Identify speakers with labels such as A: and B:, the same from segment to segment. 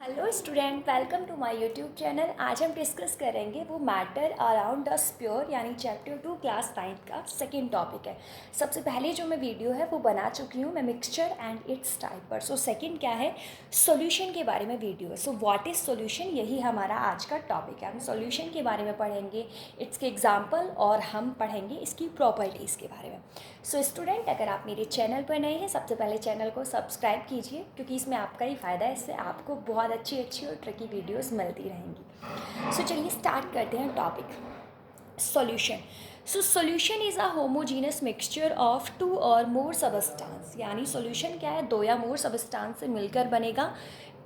A: Hello student, welcome to my YouTube channel. आज हम discuss करेंगे वो मैटर अराउंड द स्प्योर यानी चैप्टर 2 क्लास 9 का सेकंड टॉपिक है। सबसे पहले जो मैं वीडियो है वो बना चुकी हूँ मैं मिक्सचर एंड इट्स टाइप पर। सो सेकंड क्या है, सॉल्यूशन के बारे में वीडियो है। सो व्हाट इज़ सॉल्यूशन, यही हमारा आज का टॉपिक है। हम सॉल्यूशन के बारे में पढ़ेंगे, इट्स के एग्जाम्पल, और हम पढ़ेंगे इसकी प्रॉपर्टीज़ के बारे में। सो स्टूडेंट, अगर आप मेरे चैनल पर नए हैं, सबसे पहले चैनल को सब्सक्राइब कीजिए क्योंकि इसमें आपका ही फ़ायदा है। इससे आपको बहुत अच्छी अच्छी और ट्रिकी वीडियोस मिलती रहेंगी। सो चलिए स्टार्ट करते हैं topic solution. So solution is a homogeneous mixture of two और मोर सबस्टांस। यानी सॉल्यूशन क्या है, दो या मोर सबस्टांस से मिलकर बनेगा।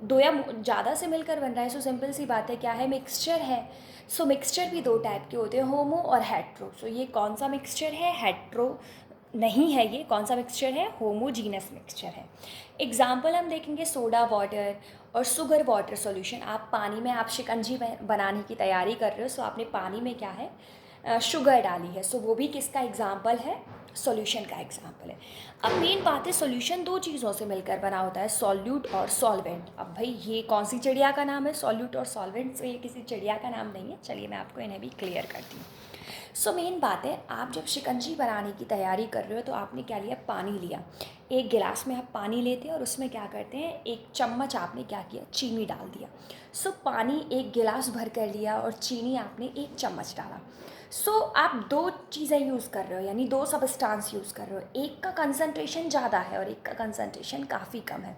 A: दो या ज़्यादा से मिलकर बन रहा है। सो सिंपल सी बात है, क्या है, मिक्सचर है। सो मिक्सचर भी दो टाइप के होते हैं, होमो और हेट्रो। सो ये कौन सा मिक्सचर है, हेट्रो नहीं है। ये कौन सा मिक्सचर है, होमोजीनस मिक्सचर है। एग्जाम्पल हम देखेंगे सोडा वाटर और शुगर वाटर सॉल्यूशन। आप पानी में आप शिकंजी बनाने की तैयारी कर रहे हो, सो आपने पानी में क्या है, शुगर डाली है। सो वो भी किसका एग्जाम्पल है, सॉल्यूशन का एग्जाम्पल है। अब मेन बात है, सॉल्यूशन दो चीज़ों से मिलकर बना होता है, सॉल्यूट और सॉल्वेंट। अब भाई ये कौन सी चिड़िया का नाम है, सॉल्यूट और सॉल्वेंट। सो ये किसी चिड़िया का नाम नहीं है। चलिए मैं आपको इन्हें भी क्लियर करती हूँ। सो मेन बात है, आप जब शिकंजी बनाने की तैयारी कर रहे हो तो आपने क्या लिया, पानी लिया। एक गिलास में आप पानी लेते हैं और उसमें क्या करते हैं, एक चम्मच आपने क्या किया, चीनी डाल दिया। सो पानी एक गिलास भर कर लिया और चीनी आपने एक चम्मच डाला। सो आप दो चीज़ें यूज़ कर रहे हो, यानी दो सबस्टांस यूज़ कर रहे हो। एक का कंसंट्रेशन ज़्यादा है और एक का कंसंट्रेशन काफ़ी कम है।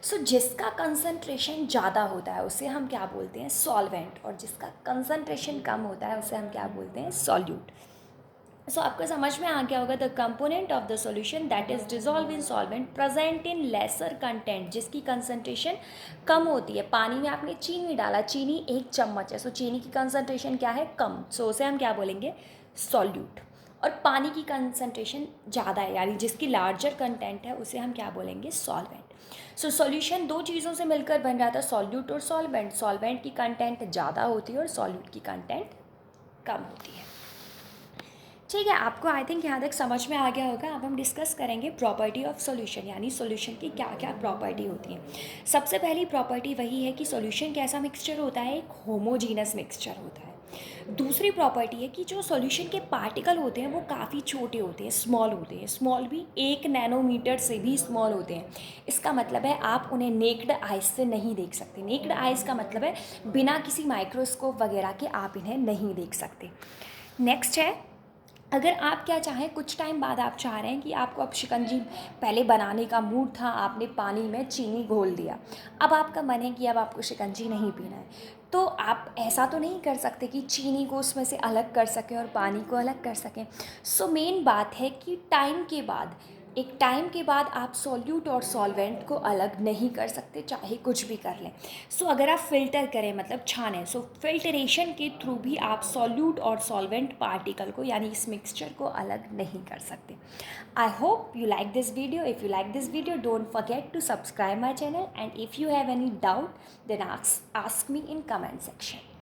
A: सो जिसका कंसंट्रेशन ज़्यादा होता है उसे हम क्या बोलते हैं, सॉल्वेंट, और जिसका कंसंट्रेशन कम होता है उसे हम क्या बोलते हैं, सॉल्यूट। सो आपको समझ में आ गया होगा, the component of the solution that is dissolve in solvent present in laser content, जिसकी कंसंट्रेशन कम होती है। पानी में आपने चीनी डाला, चीनी एक चम्मच है, सो चीनी की कंसंट्रेशन क्या है, कम। सो उसे हम क्या बोलेंगे, सॉल्यूट। और पानी की कंसंट्रेशन ज़्यादा है, यानी जिसकी लार्जर कंटेंट है, उसे हम क्या बोलेंगे, सॉल्वेंट। सो सॉल्यूशन दो चीज़ों से मिलकर बन रहा था, सॉल्यूट और सॉल्वेंट। सॉल्वेंट की कंटेंट ज़्यादा होती है और सॉल्यूट की कंटेंट कम होती है। ठीक है, आपको आई थिंक यहाँ तक समझ में आ गया होगा। अब हम डिस्कस करेंगे प्रॉपर्टी ऑफ सॉल्यूशन, यानी सॉल्यूशन की क्या क्या प्रॉपर्टी होती है। सबसे पहली प्रॉपर्टी वही है कि सॉल्यूशन कैसा मिक्सचर होता है, एक होमोजीनस मिक्सचर होता है। दूसरी प्रॉपर्टी है कि जो सॉल्यूशन के पार्टिकल होते हैं वो काफ़ी छोटे होते हैं, स्मॉल होते हैं। स्मॉल भी 1 नैनोमीटर से भी स्मॉल होते हैं। इसका मतलब है आप उन्हें नेक्ड आइज से नहीं देख सकते। नेक्ड आइज का मतलब है बिना किसी माइक्रोस्कोप वगैरह के आप इन्हें नहीं देख सकते। नेक्स्ट है, अगर आप क्या चाहें, कुछ टाइम बाद आप चाह रहे हैं कि आपको अब शिकंजी पहले बनाने का मूड था, आपने पानी में चीनी घोल दिया। अब आपका मन है कि अब आपको शिकंजी नहीं पीना है, तो आप ऐसा तो नहीं कर सकते कि चीनी को उसमें से अलग कर सकें और पानी को अलग कर सकें। सो मेन बात है कि एक टाइम के बाद आप सॉल्यूट और सॉल्वेंट को अलग नहीं कर सकते, चाहे कुछ भी कर लें। सो अगर आप फ़िल्टर करें, मतलब छानें, सो फिल्टरेशन के थ्रू भी आप सॉल्यूट और सॉल्वेंट पार्टिकल को, यानी इस मिक्सचर को, अलग नहीं कर सकते। I hope you like this video. If you like this video, don't forget to subscribe my channel, and if you have any doubt, then ask me in comment section.